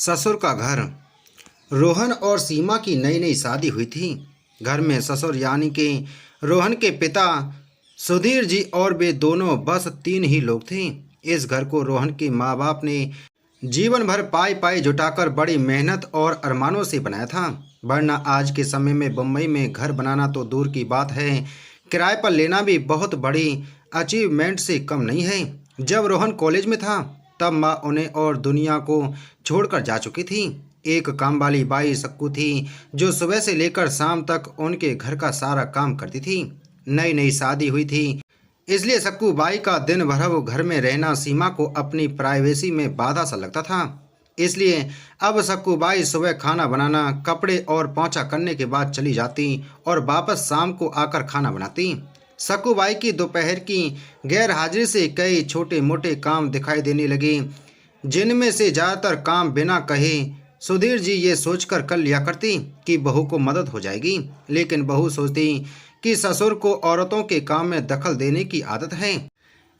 ससुर का घर। रोहन और सीमा की नई नई शादी हुई थी। घर में ससुर यानी कि रोहन के पिता सुधीर जी और वे दोनों बस 3 ही लोग थे। इस घर को रोहन के माँ बाप ने जीवन भर पाई पाई जुटाकर बड़ी मेहनत और अरमानों से बनाया था। वरना आज के समय में बम्बई में घर बनाना तो दूर की बात है, किराए पर लेना भी बहुत बड़ी अचीवमेंट से कम नहीं है। जब रोहन कॉलेज में था तब माँ उन्हें और दुनिया को छोड़कर जा चुकी थी। एक काम वाली बाई सक्कू थी जो सुबह से लेकर शाम तक उनके घर का सारा काम करती थी। नई नई शादी हुई थी, इसलिए सक्कू बाई का दिन भर घर में रहना सीमा को अपनी प्राइवेसी में बाधा सा लगता था। इसलिए अब सक्कू बाई सुबह खाना बनाना, कपड़े और पोंछा करने के बाद चली जाती और वापस शाम को आकर खाना बनाती। सक्कू बाई की दोपहर की गैर हाजिरी से कई छोटे मोटे काम दिखाई देने लगे, जिनमें से ज़्यादातर काम बिना कहे सुधीर जी ये सोचकर कर लिया करती कि बहू को मदद हो जाएगी। लेकिन बहू सोचती कि ससुर को औरतों के काम में दखल देने की आदत है।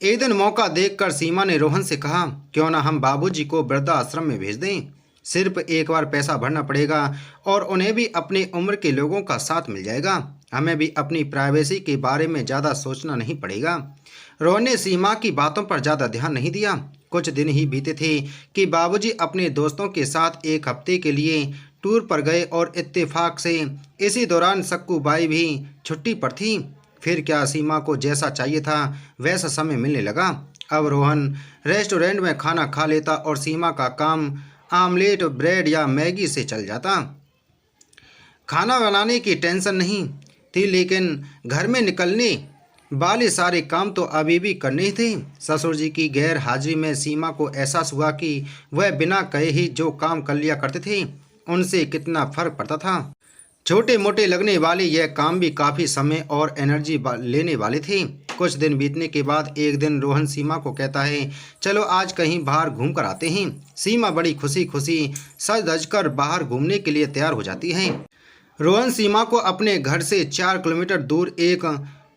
एक दिन मौका देखकर सीमा ने रोहन से कहा, क्यों ना हम बाबूजी को वृद्धाश्रम में भेज दें। सिर्फ एक बार पैसा भरना पड़ेगा और उन्हें भी अपनी उम्र के लोगों का साथ मिल जाएगा। हमें भी अपनी प्राइवेसी के बारे में ज़्यादा सोचना नहीं पड़ेगा। रोहन ने सीमा की बातों पर ज़्यादा ध्यान नहीं दिया। कुछ दिन ही बीते थे कि बाबूजी अपने दोस्तों के साथ एक हफ्ते के लिए टूर पर गए और इत्तेफाक से इसी दौरान सक्कू बाई भी छुट्टी पर थी। फिर क्या सीमा को जैसा चाहिए था वैसा समय मिलने लगा। अब रोहन रेस्टोरेंट में खाना खा लेता और सीमा का काम आमलेट, ब्रेड या मैगी से चल जाता। खाना बनाने की टेंशन नहीं थी, लेकिन घर में निकलने वाले सारे काम तो अभी भी करने ही थे। ससुर जी की गैर हाजिरी में सीमा को एहसास हुआ कि वह बिना कहे ही जो काम कर लिया करते थे उनसे कितना फर्क पड़ता था। छोटे मोटे लगने वाले यह काम भी काफ़ी समय और एनर्जी लेने वाले थे। कुछ दिन बीतने के बाद एक दिन रोहन सीमा को कहता है, चलो आज कहीं बाहर घूम कर आते हैं। सीमा बड़ी खुशी खुशी सज धज कर बाहर घूमने के लिए तैयार हो जाती है। रोहन सीमा को अपने घर से 4 किलोमीटर दूर एक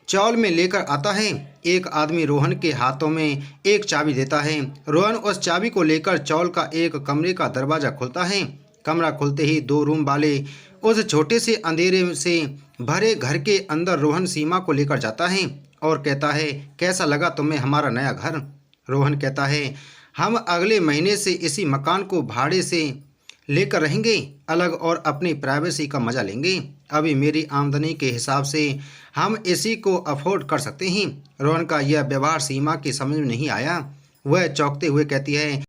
चौल में लेकर आता है। एक आदमी रोहन के हाथों में एक चाबी देता है। रोहन उस चाबी को लेकर चौल का एक कमरे का दरवाज़ा खोलता है। कमरा खुलते ही 2 रूम वाले उस छोटे से अंधेरे से भरे घर के अंदर रोहन सीमा को लेकर जाता है और कहता है, कैसा लगा तुम्हें हमारा नया घर। रोहन कहता है, हम अगले महीने से इसी मकान को भाड़े से लेकर रहेंगे, अलग और अपनी प्राइवेसी का मज़ा लेंगे। अभी मेरी आमदनी के हिसाब से हम इसी को अफोर्ड कर सकते हैं। रोहन का यह व्यवहार सीमा की समझ में नहीं आया। वह चौंकते हुए कहती है,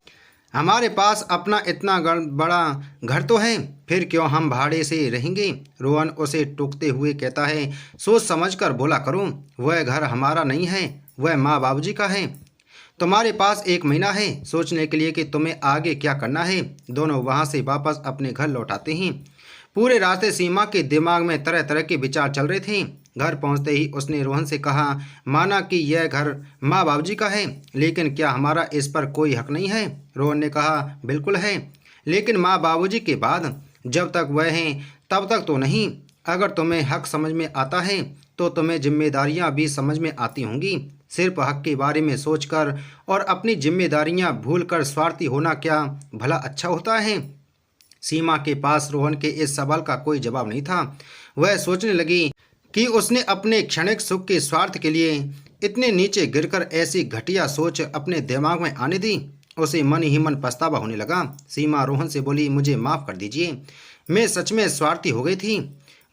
हमारे पास अपना इतना बड़ा घर तो है, फिर क्यों हम भाड़े से रहेंगे। रोहन उसे टोकते हुए कहता है, सोच समझ कर बोला करो, वह घर हमारा नहीं है, वह माँ बाबूजी का है। तुम्हारे पास 1 महीना है सोचने के लिए कि तुम्हें आगे क्या करना है। दोनों वहाँ से वापस अपने घर लौट आते हैं। पूरे रास्ते सीमा के दिमाग में तरह तरह के विचार चल रहे थे। घर पहुँचते ही उसने रोहन से कहा, माना कि यह घर माँ बाबूजी का है, लेकिन क्या हमारा इस पर कोई हक नहीं है। रोहन ने कहा, बिल्कुल है, लेकिन माँ बाबूजी के बाद जब तक वह हैं तब तक तो नहीं। अगर तुम्हें हक समझ में आता है तो तुम्हें जिम्मेदारियाँ भी समझ में आती होंगी। सिर्फ हक के बारे में सोचकर और अपनी जिम्मेदारियां भूलकर स्वार्थी होना क्या भला अच्छा होता है। सीमा के पास रोहन के इस सवाल का कोई जवाब नहीं था। वह सोचने लगी कि उसने अपने क्षणिक सुख के स्वार्थ के लिए इतने नीचे गिरकर ऐसी घटिया सोच अपने दिमाग में आने दी। उसे मन ही मन पछतावा होने लगा। सीमा रोहन से बोली, मुझे माफ़ कर दीजिए, मैं सच में स्वार्थी हो गई थी,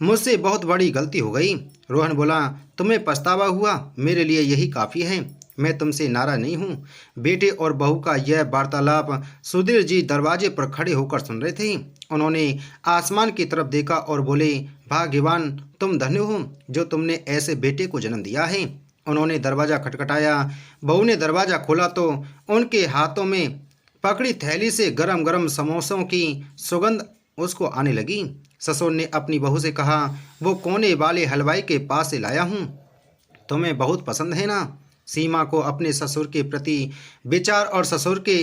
मुझसे बहुत बड़ी गलती हो गई। रोहन बोला, तुम्हें पछतावा हुआ, मेरे लिए यही काफ़ी है, मैं तुमसे नाराज नहीं हूँ। बेटे और बहू का यह वार्तालाप सुधीर जी दरवाजे पर खड़े होकर सुन रहे थे। उन्होंने आसमान की तरफ देखा और बोले, भाग्यवान तुम धन्य हो जो तुमने ऐसे बेटे को जन्म दिया है। उन्होंने दरवाज़ा खटखटाया। बहू ने दरवाज़ा खोला तो उनके हाथों में पकड़ी थैली से गरम गरम समोसों की सुगंध उसको आने लगी। ससुर ने अपनी बहू से कहा, वो कोने वाले हलवाई के पास से लाया हूँ, तुम्हें बहुत पसंद है ना। सीमा को अपने ससुर के प्रति विचार और ससुर के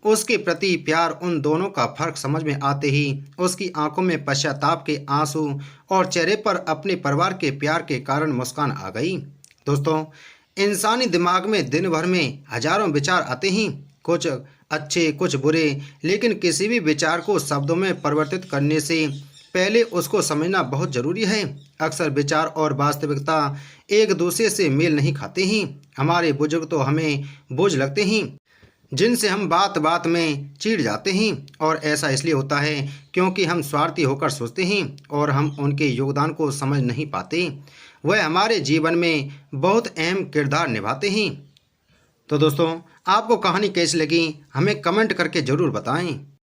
उसके प्रति प्यार, उन दोनों का फर्क समझ में आते ही उसकी आंखों में पश्चाताप के आंसू और चेहरे पर अपने परिवार के प्यार के कारण मुस्कान आ गई। दोस्तों, इंसानी दिमाग में दिन भर में हजारों विचार आते हैं। कुछ अच्छे कुछ बुरे, लेकिन किसी भी विचार को शब्दों में परिवर्तित करने से पहले उसको समझना बहुत जरूरी है। अक्सर विचार और वास्तविकता एक दूसरे से मेल नहीं खाते हैं। हमारे बुजुर्ग तो हमें बोझ लगते हैं, जिनसे हम बात बात में चिढ़ जाते हैं, और ऐसा इसलिए होता है क्योंकि हम स्वार्थी होकर सोचते हैं और हम उनके योगदान को समझ नहीं पाते। वह हमारे जीवन में बहुत अहम किरदार निभाते हैं। तो दोस्तों, आपको कहानी कैसी लगी हमें कमेंट करके ज़रूर बताएं।